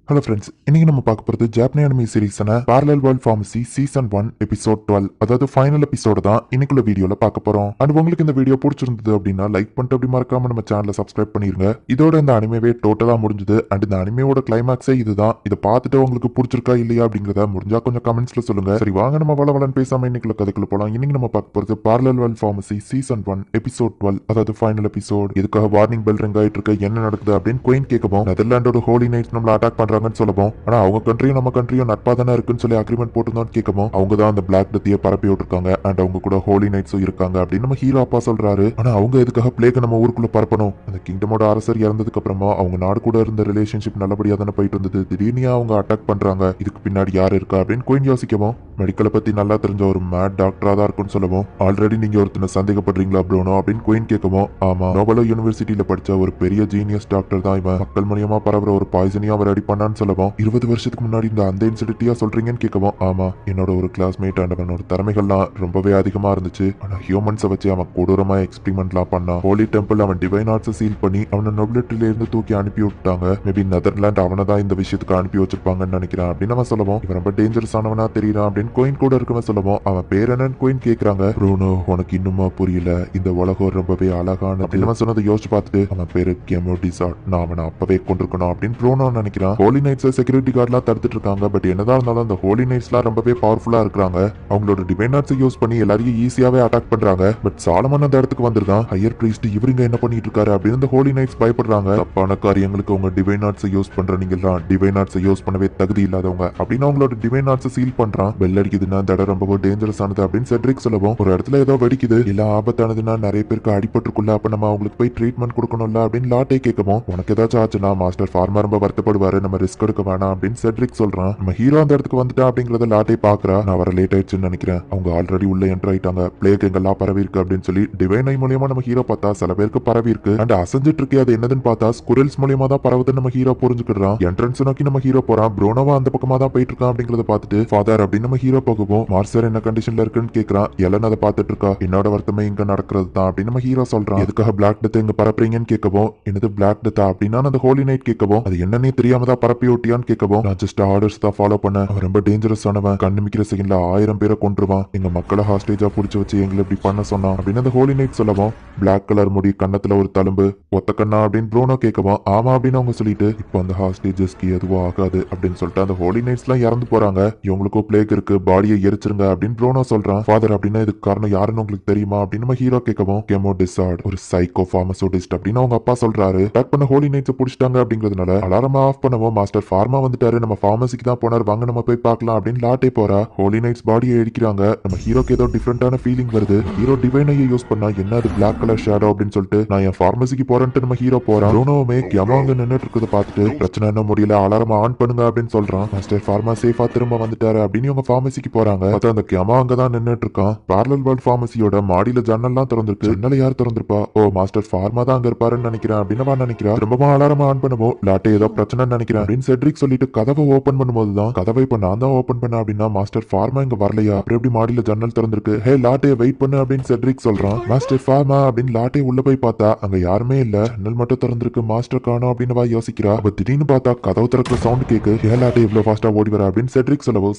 Hello friends, இன்னைக்கு நம்ம பார்க்க போகிறது ஜாப்பனி அனிமி சீரிஸான Parallel World Pharmacy season 1 episode 12, அதாவது ஃபைனல் எபிசோடு தான் இன்னைக்குள்ள வீடியோல பார்க்க போறோம். அண்ட் உங்களுக்கு இந்த வீடியோ பிடிச்சிருந்தது அப்படின்னா லைக் பண்ணிட்டு அப்படி மறக்காம நம்ம சேனலை சப்ஸ்கிரைப் பண்ணிருங்க. இதோட இந்த அனிமேவே டோட்டலா முடிஞ்சது. அண்ட் இந்த அனிமேவோட கிளைமேக்ஸே இதுதான். இதை பார்த்துட்டு உங்களுக்கு பிடிச்சிருக்கா இல்லையா அப்படிங்கிறத முடிஞ்சா கொஞ்சம் கமெண்ட்ஸ்ல சொல்லுங்க. சரி, வாங்க நம்ம வளவலன்னு பேசாம இன்னைக்குள்ள கதைக்குள்ள போலாம். இன்னைக்கு நம்ம பார்க்க போறது Parallel World Pharmacy season 1 episode 12, அதாவது ஃபைனல் எபிசோட். இதுக்காக வார்னிங் பெல் ரிங் ஆயிட்டு இருக்கு. என்ன நடக்குது அப்படின்னு குயின் கேட்கவும், நெதர்லாண்டோட ஹோலி நைட்ஸ் நம்மள அட்டாக் பண்றாங்கன்னு சொல்லவும், ஆனா அவங்க கண்ட்ரியும் நம்ம கண்ட்ரியும் நட்பா தானே இருக்குன்னு சொல்லி அக்ரிமெண்ட் போட்டுதான் கேட்கவும், அவங்க தான் அந்த பிளாக் டெத்தியை பரப்பி விட்டுருக்காங்க. அண்ட் அவங்க கூட ஹோலி நைட்ஸும் இருக்காங்க அப்படின்னு நம்ம ஹீரோ அப்பா சொல்றாரு. ஆனா அவங்க எதுக்காக பிளேக் நம்ம ஊருக்குள்ள பரப்பணும்? அந்த கிங்டமோட அரசர் இறந்ததுக்கு அப்புறமா அவங்க நாடு கூட இருந்த ரிலேஷன்ஷிப் நல்லபடியா தானே போயிட்டு இருந்தது. திடீர்னு அவங்க அட்டாக் பண்றாங்க. இதுக்கு பின்னாடி யாரு இருக்கா அப்படின்னு குயின் யோசிக்கவும், மெடிக்கலை பத்தி நல்லா தெரிஞ்ச ஒரு மேட் டாக்டரா தான் இருக்கும்னு சொல்லவும், ஆல்ரெடி நீங்க ஒருத்தனை சந்தேகப்படுறீங்களா ப்ரோனோ அப்படின்னு குயின் கேட்கவும், ஆமா, நோபலோ யூனிவர்சிட்டியில படிச்ச ஒரு பெரிய ஜீனியஸ் டாக்டர் தான் இவன். மக்கள் மூலியமா பரவுற ஒரு பாய்சனையும் அவர் ரெடி பண்ணான்னு சொல்லவும், 20 வருஷத்துக்கு முன்னாடி இந்த அந்த இன்சிடென்ட்டியா சொல்றீங்கன்னு கேட்கவும், ஆமா, என்னோட ஒரு கிளாஸ்மேட் அண்ட் அவனோட திறமைகள்லாம் ரொம்பவே அதிகமா இருந்துச்சு. ஆனா ஹியூமன்ஸை வச்சு அவன் கொடூரமா எக்ஸ்பெரிமெண்ட்லாம் பண்ணான். ஹோலி டெம்பிள் அவன் டிவைன் ஆர்ட்ஸை சீல் பண்ணி அவனை நொபிலிட்டில இருந்து தூக்கி அனுப்பி விட்டாங்க. மேபி நெதர்லாண்ட் அவனை தான் இந்த விஷயத்துக்கு அனுப்பி வச்சிருப்பாங்கன்னு நினைக்கிறேன் அப்படின்னு அவன் சொல்லவும், இவன் ரொம்ப டேஞ்சரஸ் ஆனவனா தெரியறான் அப்படின்னு கோயின் கூட இருக்கவன் சொல்லவும், அவன் பேர் என்னன்னு கோயின் கேட்கறாங்க. ப்ரூனோ, உனக்கு இன்னுமா புரியல? இந்த உலகம் ரொம்பவே அழகான அப்படின்னு அவன் சொன்னதை யோசிச்சு பார்த்துட்டு, அவன் பேரு கெமோ டிசார்ட், நான் அவனை அப்பவே கொண்டிருக்கணும் அப்படின்னு ப்ரூனோ நினைக்கிறான். ஹோலி நைட்ஸ் செக்யூரிட்டி கார்ட்லாம் தடுத்துட்டு இருக்காங்க. பட் என்னதான் இருந்தாலும் அந்த ஹோலி நைட்ஸ்லாம் ரொம்பவே பவர்ஃபுல்லா இருக்காங்க. அவங்களோட டிவைன் ஆர்ட்ஸை யூஸ் பண்ணி எல்லாரையும் ஈஸியாவே அட்டாக் பண்றாங்க. பட் சாலமன் அந்த இடத்துக்கு வந்திருக்கான். ஹையர் பிரீஸ்ட் இவருங்க என்ன பண்ணிட்டு இருக்காரு அப்படின்னு இந்த ஹோலி நைட்ஸ் பயப்படுறாங்க. தப்பான காரியங்களுக்கு உங்க டிவைன் ஆர்ட்ஸை யூஸ் பண்ற நீங்கலாம் டிவைன் ஆர்ட்ஸை யூஸ் பண்ணவே தகுதி இல்லாதவங்க அப்படின்னு அவங்களோட டிவைன் ஆர்ட்ஸை சீல் பண்றான். பெல் அடிக்குதுன்னா அந்த இடம் ரொம்ப டேஞ்சரஸ் ஆனது அப்படின்னு செட்ரிக் சொல்லவும், ஒரு இடத்துல ஏதோ வெடிக்குது, இல்ல ஆபத்தானதுன்னா நிறைய பேருக்கு அடிபட்டுருக்குள்ள, அப்ப நம்ம அவங்களுக்கு போய் ட்ரீட்மெண்ட் கொடுக்கணும்ல அப்படின்னு லாட்டே கேட்கவும், உனக்கு ஏதாச்சும் ஆச்சுன்னா மாஸ்டர் ஃபார்மர் ரொம்ப வருத்தப்படுவாரு, நம்ம ரிஸ்க் எடுக்க வேணாம் அப்படின்னு செட்ரிக் சொல்றான். நம்ம ஹீரோ அந்த இடத்துக்கு வந்துட்டா அப்படிங்கறத லாட்டே பாக்குறா. நான் வர லேட் ஆயிடுச்சுன்னு நினைக்கிறேன், அவங்க ஆல்ரெடி உள்ள என்டர் ஆயிட்டாங்க, பிளேக் எங்கெல்லாம் பரவி இருக்கு அப்படின்னு சொல்லி டிவைன் ஐ மூலியமா நம்ம ஹீரோ பார்த்தா சில பேருக்கு பரவி இருக்கு. அண்ட் அசைஞ்சிட்டு இருக்கு, அது என்னதுன்னு பார்த்தா ஸ்குரல்ஸ் மூலியமா தான் பரவுதுன்னு நம்ம ஹீரோ புரிஞ்சுக்கிறான். என்ட்ரன்ஸ் நோக்கி நம்ம ஹீரோ போறான். ப்ரோனோவா அந்த பக்கமா தான் போயிட்டு இருக்கான் அப்படிங்கறத பார்த்துட்டு, ஃபாதர் அப்படின்னு நம்ம ஹீரோ போகவும், மார்சர் என்ன கண்டிஷன்ல இருக்குன்னு கேட்கறான். எலன் அதை பார்த்துட்டு இருக்கா. என்னோட வருத்தமே இங்க நடக்கிறது தான் அப்படின்னு நம்ம ஹீரோ சொல்றான். எதுக்காக பிளாக் டெத் இங்க பரப்புறீங்கன்னு கேட்கவும், என்னது பிளாக் டெத்தா அப்படின்னா அந்த ஹோலி நைட் கேட்கவும், அது என்னன்னே தெரியாம தான் பரப்பி ஓட்டியான்னு கேட்கவும், நான் ஜஸ்ட் ஆர்டர்ஸ் தான் ஃபாலோ பண்ண, அவன் ரொம்ப டேஞ்சரஸ் ஆனவன், கண்ணுமிக்கிற செகண்ட்ல 1000 பேரை கொன்றுவான், எங்க மக்களை ஹாஸ்டேஜா புடிச்சு வச்சு எங்களை இப்படி பண்ண சொன்னான் அப்படின்னு அந்த ஹோலி நைட் சொல்லவும், பிளாக் கலர் முடி, கண்ணத்துல ஒரு தழும்பு, ஒத்த கண்ணா அப்படின்னு ப்ரோனோ கேட்கவும், ஆமா அப்படின்னு அவங்க சொல்லிட்டு, இப்போ அந்த ஹாஸ்டேஜஸ்க்கு எதுவும் ஆகாது அப்படின்னு சொல்லிட்டு அந்த ஹோலி நைட்ஸ் எல்லாம் இறந்து போறாங்க. இவங்களுக்கும் பிளேக் இருக்கு, பாடியை எரிச்சிருங்க அப்படின்னு ப்ரோனோ சொல்றான். ஃபாதர் அப்படின்னா இதுக்கு காரணம் யாருன்னு உங்களுக்கு தெரியுமா அப்படின்னு நம்ம ஹீரோ கேட்கவும், கெமோ டிசார்ட், ஒரு சைக்கோ பார்மசூட்டிஸ்ட் அப்படின்னு அவங்க அப்பா சொல்றாரு. அட்டாக் பண்ண ஹோலி நைட்ஸ் பிடிச்சிட்டாங்க அப்படிங்கிறதுனால அலாரம் ஆஃப் பண்ணவும், மாஸ்டர் ஃபார்மா வந்துட்டாரு, நம்ம பார்மசிக்கு தான் போனார், வாங்க நம்ம போய் பார்க்கலாம் அப்படின்னு லாட்டே போறா. ஹோலி நைட்ஸ் பாடியை அடிக்கிறாங்க. நம்ம ஹீரோக்கு ஏதோ டிஃபரெண்டான ஃபீலிங் வருது. ஹீரோ டிவைனையை யூஸ் பண்ணா என்ன அது பிளாக் கலர் ஷேடோ அப்படின்னு சொல்லிட்டு, நான் என் பார்மசிக்கு போறேன்ட்டு நம்ம ஹீரோ போறான். ப்ரோனோவுமே கெமோ அங்க நின்னுட்டு இருக்கிறத பார்த்துட்டு, பிரச்சனை என்ன முடியல, அலாரம் ஆன் பண்ணுங்க அப்படின்னு சொல்றான். மாஸ்டர் ஃபார்மா சேஃபா திரும்ப வந்துட்டாரு அப்படின்னு இவங்க பார்மசிக்கு போறாங்க. பார்த்தா அந்த கெமோ அங்க தான் நின்னுட்டு இருக்கான். பேரலல் வேர்ல்ட் பார்மசியோட மாடியில ஜன்னல்லாம் திறந்திருக்கு. ஜன்னலை யார் திறந்திருப்பா? ஓ, மாஸ்டர் ஃபார்மா தான் அங்க இருப்பாருன்னு நினைக்கிறேன் அப்படின்னு அவன் நினைக்கிறா. திரும்பவும் அலாரம் ஆன் பண்ணுவோம், லாட்டே ஏதோ பிரச்சனை நினைக்கிறேன் அப்படின்னு செட்ரிக் சொல்லிட்டு கதவை ஓபன் பண்ணும்போது தான், கதவை இப்ப நான் தான் ஓபன் பண்ண அப்படின்னா மாஸ்டர் ஃபார்மா இங்க வரலையா, அப்புறம் எப்படி மாடியில ஜன்னல் திறந்திருக்கு, ஹே லாட்டே வெயிட் பண்ணு அப்படின்னு செட்ரிக் சொல்றான். மாஸ்டர் ஃபார்மா அப்படின்னு லாட்டே உள்ள போய் பார்த்தா அங்க யாருமே இல்ல, ஜன்னல் மட்டும் திறந்திருக்கு, மாஸ்டர் காணோம் அப்படின்னு வா யோசிக்கிறா. அப்ப திடீர்னு பார்த்தா கதவு திறக்கிற சவுண்ட் கேக்கு. ஹே லாட்டே இவ்வளவு ஃபாஸ்டா ஓடி வர அப்படின்னு செட்ரிக் சொல்லவும்,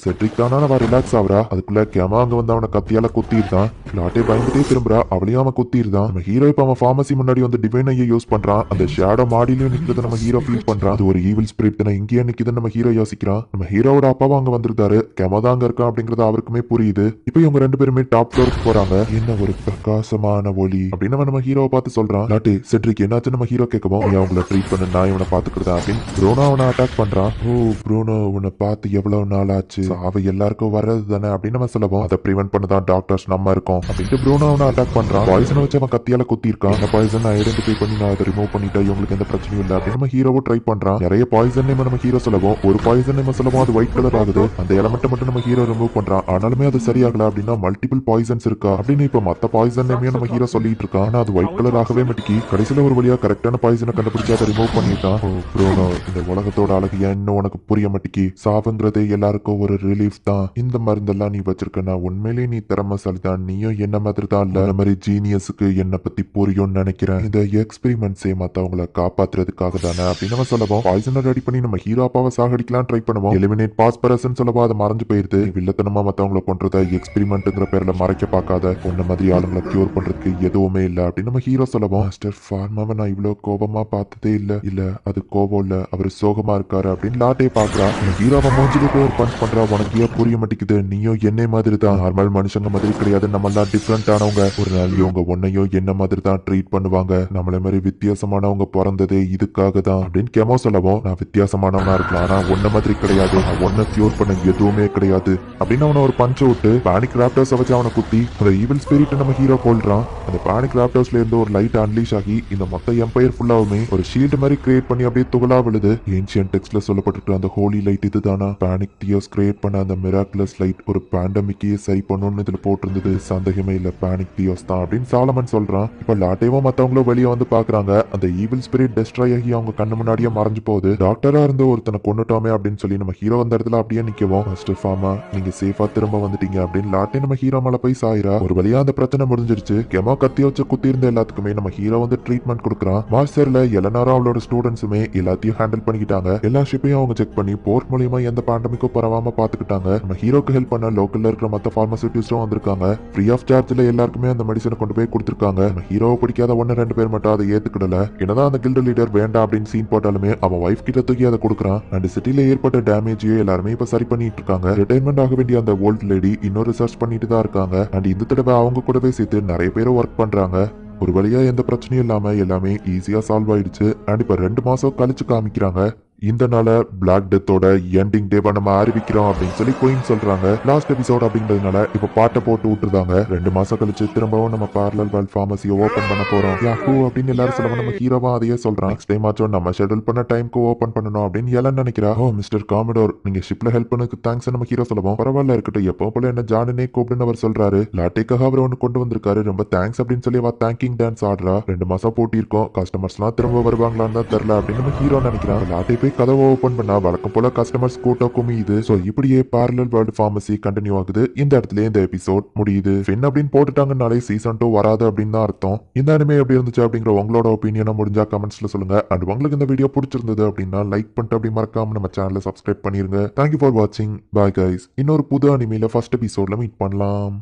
செட்ரிக் தானா அவ ரிலாக்ஸ் ஆகுறா. அதுக்குள்ள கெமா அங்க வந்து அவனை கத்தியால குத்திருந்தான். லாட்டே பயந்துட்டே திரும்புறா, அவளையும் அவன் குத்திருந்தான். நம்ம ஹீரோ இப்ப அவன் பார்மசி முன்னாடி வந்து டிவைன் ஐயை யூஸ் பண்றான். அந்த ஷேடோ மாடியிலும் நிக்கிறத நம்ம ஹீரோ ஃபீல் பண்றான். அது ஒரு ஈவில் ஸ்பிரிட் தானே இங்கேயே நிக்குதுன்னு நம்ம ஹீரோ யோசிக்கிறான். நம்ம ஹீரோவோட அப்பாவும் அங்க வந்திருக்காரு, கெமா தான் அங்க இருக்கான் அப்படிங்கறது அவருக்குமே புரியுது. இப்போ இவங்க ரெண்டு பேருமே டாப் ஃப்ளோருக்கு போறாங்க. என்ன ஒரு பிரகாசமான ஒளி அப்படின்னு நம்ம ஹீரோவை பார்த்து சொல்றான். லாட்டே, செட்ரிக் என்னாச்சு நம்ம ஹீரோ கேட்கவும், நீ அவங்கள ட்ரீட் பண்ண, நான் இவனை பாத்துக்கிறதா அப்படின்னு ப்ரோனோ அவனை அட்டாக் பண்றான். ஓ ப்ரோனோ, உன்னை பார்த்து எவ்வளவு நாள் ஆச்சு, அவ எல்லாருக்கும் வர்றது தானே அப்படின்னு நம்ம சொல்லவும், அதை ப்ரிவென்ட் பண்ணதான் டாக்டர்ஸ் நம்ம இருக்கோம் அப்படின்ட்டு ப்ரோனோ அவனை அட்டாக் பண்றான். பாய்சனை வச்சு அவன் கத்தியால குத்தி இருக்கான். அந்த பாய்சன் ஐடென்டிஃபை பண்ணி நான் அதை ரிமூவ் பண்ணிட்டா இவங்களுக்கு எந்த பிரச்சனையும் இல்லை அப்படின்னு நம்ம ஹீரோவும் ட்ரை பண்றான். நிறைய பாய்சன் நேம் நம்ம ஹீரோ சொல்லவும், ஒரு பாய்சன் நேம் சொல்லவும் அது ஒயிட் கலர் ஆகுது. அந்த எலமெண்ட் மட்டும் நம்ம ஹீரோ ரிமூவ் பண்றான். ஆனாலுமே அது சரியாகல அப்படின்னா மல்டிபிள் பாய்சன்ஸ் இருக்கா அப்படின்னு இப்ப மத்த பாய்சன் நேமையும் நம்ம ஹீரோ சொல்லிட்டு இருக்கான். ஆனா அது ஒயிட் கலர் ஆகவே மாட்டேங்கி. கடைசியில ஒரு வழியா கரெக்டான பாய்சனை கண்டுபிடிச்சு அதை ரிமூவ் பண்ணிட்டான். ஓ ப்ரோனோ, இந்த உலகத்தோட அழகு இன்னும் உனக்கு புரிய மாட்டேங்கி. சாவுங்கிறதே எல்லாருக்கும் ஒரு ரிலீஃப் தான். இந்த மருந்தெல்லாம் நீ வச்சிருக்கனா உண்மையிலேயே நீ திறமைசாலி தான். நீயும் என்ன மாதிரி தான் இல்ல, அந்த மாதிரி ஜீனியஸுக்கு என்ன பத்தி புரியும்னு நினைக்கிறேன். இந்த எக்ஸ்பெரிமெண்ட்ஸே மத்தவங்களை காப்பாத்துறதுக்காக தானே அப்படின்னு நம்ம சொல்லவும், பாய்சனை ரெடி பண்ணி பண்ணி நம்ம ஹீரோ அப்பாவை சாகடிக்கலாம் ட்ரை பண்ணுவோம். எலிமினேட் பாஸ்பரஸ்ன்னு சொல்லவோ அதை மறைஞ்சு போயிருது. வில்லத்தனமா மத்தவங்களை கொன்றத எக்ஸ்பெரிமெண்ட்ங்கிற பேர்ல மறைக்க பார்க்காத. உன்ன மாதிரி ஆளுங்களை கியூர் பண்றதுக்கு எதுவுமே இல்ல அப்படின்னு நம்ம ஹீரோ சொல்லவும், மாஸ்டர் ஃபார்மாவை நான் இவ்வளவு கோபமா பார்த்ததே இல்ல அது கோபம் இல்ல, அவர் சோகமா இருக்காரு அப்படின்னு லாட்டே பாக்குறா. ஹீரோவை மூஞ்சிலே போய் ஒரு பஞ்ச் பண்றா. உனக்கு ஏன் புரிய மாட்டேங்குது? நீயும் என்னை மாதிரி தான், நார்மல் மனுஷங்க மாதிரி கிடையாது, நம்ம எல்லாம் டிஃப்ரெண்ட் ஆனவங்க. ஒரு நாள் இவங்க உன்னையும் என்ன மாதிரி தான் ட்ரீட் பண்ணுவாங்க. நம்மள மாதிரி வித்தியாசமானவங்க பிறந்ததே இதுக்காக தான் அப்படின்னு கெமோ சொல்லவும், நான் வித்தியாசமானவனா இருக்கலாம், ஆனா உன்ன மாதிரி கிடையாது, நான் ஒன்ன கியூர் பண்ண எதுவுமே கிடையாது அப்படின்னு அவனை ஒரு பஞ்ச விட்டு பேனிக் ராப்டர்ஸ் வச்சு அவனை குத்தி அந்த ஈவில் ஸ்பிரிட் நம்ம ஹீரோ கொள்றான். அந்த பேனிக் ராப்டர்ஸ்ல இருந்து ஒரு லைட் அன்லீஷ் ஆகி இந்த மொத்த எம்பையர் ஃபுல்லாவுமே ஒரு ஷீல்டு மாதிரி கிரியேட் பண்ணி அப்படியே துகளா விழுது. ஏன்ஷியன் டெக்ஸ்ட்ல சொல்லப்பட்டிருக்கிற அந்த ஹோலி லைட் இதுதானா? பேனிக் தியோஸ் கிரியேட் பண்ண அந்த மிராக்குலஸ் லைட் ஒரு பேண்டமிக்கையே சரி பண்ணணும்னு இதுல போட்டிருந்தது. சந்தேகமே இல்ல, பேனிக் தியோஸ் தான் அப்படின்னு சாலமன் சொல்றான். இப்ப லாட்டேவும் மத்தவங்களும் வெளியே வந்து பாக்குறாங்க. அந்த ஈவில் ஸ்பிரிட் டெஸ்ட்ராய் ஆகி அவங்க கண்ணு முன்னாடியே மறைஞ்சு போகுது. டாக்டரா இருந்து ஒருத்தனை கொண்டுட்டோமே அப்படின்னு சொல்லி நம்ம ஹீரோ அந்த இடத்துல அப்படியே நிக்கவும், மாஸ்டர் ஃபார்மா நீங்க சேஃபா திரும்ப வந்துட்டீங்க அப்படின்னு லாட்டே நம்ம ஹீரோ மேல போய் சாயிரா. ஒரு வழியா அந்த பிரச்சனை முடிஞ்சிருச்சு. கெமோ கத்தி வச்சு குத்தி இருந்த எல்லாத்துக்குமே நம்ம ஹீரோ வந்து ட்ரீட்மெண்ட் கொடுக்குறான். மாஸ்டர்ல எலனாரும் அவளோட ஸ்டூடெண்ட்ஸுமே எல்லாத்தையும் ஹேண்டில் பண்ணிக்கிட்டாங்க. எல்லா ஷிப்பையும் அவங்க செக் பண்ணி போர்ட் மூலியமா எந்த பேண்டமிக்கும் பரவாம பாத்துக்கிட்டாங்க. நம்ம ஹீரோக்கு ஹெல்ப் பண்ண லோக்கல்ல இருக்கிற மத்த பார்மசூட்டிஸ்டும் வந்திருக்காங்க. ஃப்ரீ ஆஃப் சார்ஜ்ல எல்லாருக்குமே அந்த மெடிசனை கொண்டு போய் கொடுத்திருக்காங்க. நம்ம ஹீரோவை பிடிக்காத 1-2 பேர் மட்டும் அதை ஏத்துக்கிடல. என்னதான் அந்த கில்டு லீடர் வேண்டாம் அப்படின்னு சீன் போட்டாலுமே அவன் வைஃப் கிட்ட தூக்கி அதை கொடுக்குறான். அண்ட் சிட்டில ஏற்பட்ட டேமேஜையும் எல்லாருமே இப்ப சரி பண்ணிட்டு இருக்காங்க. ரிட்டைர்மெண்ட் ஆக வேண்டிய அந்த ஓல்ட் லேடி இன்னும் ரிசர்ச் பண்ணிட்டு தான் இருக்காங்க. அண்ட் இந்த தடவை அவங்க கூடவே சேர்த்து நிறைய பேர் ஒர்க் பண்றாங்க. ஒரு வழியா எந்த பிரச்சனையும் இல்லாம எல்லாமே ஈஸியா சால்வ் ஆயிடுச்சு. அண்ட் இப்ப 2 மாசம் கழிச்சு காமிக்கிறாங்க. இந்த நாள பிளாக் டெத்தோட எண்டிங் டேவா நம்ம அறிவிக்கிறோம் அப்படின்னு சொல்லி குயின் சொல்றாங்க. லாஸ்ட் எபிசோட் அப்படின்றதுனால இப்ப பாட்டை போட்டு விட்டுருந்தாங்க. 2 மாசம் கழிச்சு திரும்பவும் நம்ம பார்லல் வேர்ல்ட் ஃபார்மசியை ஓபன் பண்ண போறோம் யாஹூ அப்படின்னு எல்லாரும் சொல்லுவாங்க. நம்ம ஹீரோவா அதையே சொல்றான். நெக்ஸ்ட் டைம் ஆச்சும் நம்ம ஷெட்யூல் பண்ண டைம்க்கு ஓபன் பண்ணணும் அப்படின்னு எல்லாம் நினைக்கிறா. ஓ மிஸ்டர் காமடோர், நீங்க ஷிப்ல ஹெல்ப் பண்ணதுக்கு தேங்க்ஸ் நம்ம ஹீரோ சொல்லுவோம். பரவாயில்ல இருக்கட்டும், எப்போ போல என்ன ஜானனே கூப்பிடுன்னு அவர் சொல்றாரு. லாட்டேக்காக அவர் ஒன்று கொண்டு வந்திருக்காரு, ரொம்ப தேங்க்ஸ் அப்படின்னு சொல்லி அவ தேங்கிங் டான்ஸ் ஆடுறா. 2 மாசம் போட்டி இருக்கோம், கஸ்டமர்ஸ் எல்லாம் திரும்ப வருவாங்களான்னு தான் தெரியல அப்படின்னு நம்ம ஹீரோ நினைக்கிறான். லாட்டே போய் கதவை ஓபன் பண்ணா வழக்கம் போல கஸ்டமர்ஸ் கூட்டம் குமியுது. சோ இப்படியே parallel world pharmacy கண்டினியூ ஆகுது. இந்த இடத்துல இந்த எபிசோட் முடியுது. ஃபின் அப்படின்னு போட்டுட்டாங்கனாலே சீசன் 2 வராது அப்படின்னு தான் அர்த்தம். இந்த அனிமே எப்படி இருந்துச்சு அப்படிங்கிற உங்களோட ஒப்பீனியனை முடிஞ்சா கமெண்ட்ஸ்ல சொல்லுங்க. அண்ட் உங்களுக்கு இந்த வீடியோ பிடிச்சிருந்தது அப்படின்னா லைக் பண்ணிட்டு அப்படி மறக்காம நம்ம சேனலை சப்ஸ்கிரைப் பண்ணிருங்க. தேங்க்யூ ஃபார் வாட்சிங். Bye guys. இன்னொரு புது அனிமையில ஃபர்ஸ்ட் எபிசோட்ல மீட் பண்ணலாம்.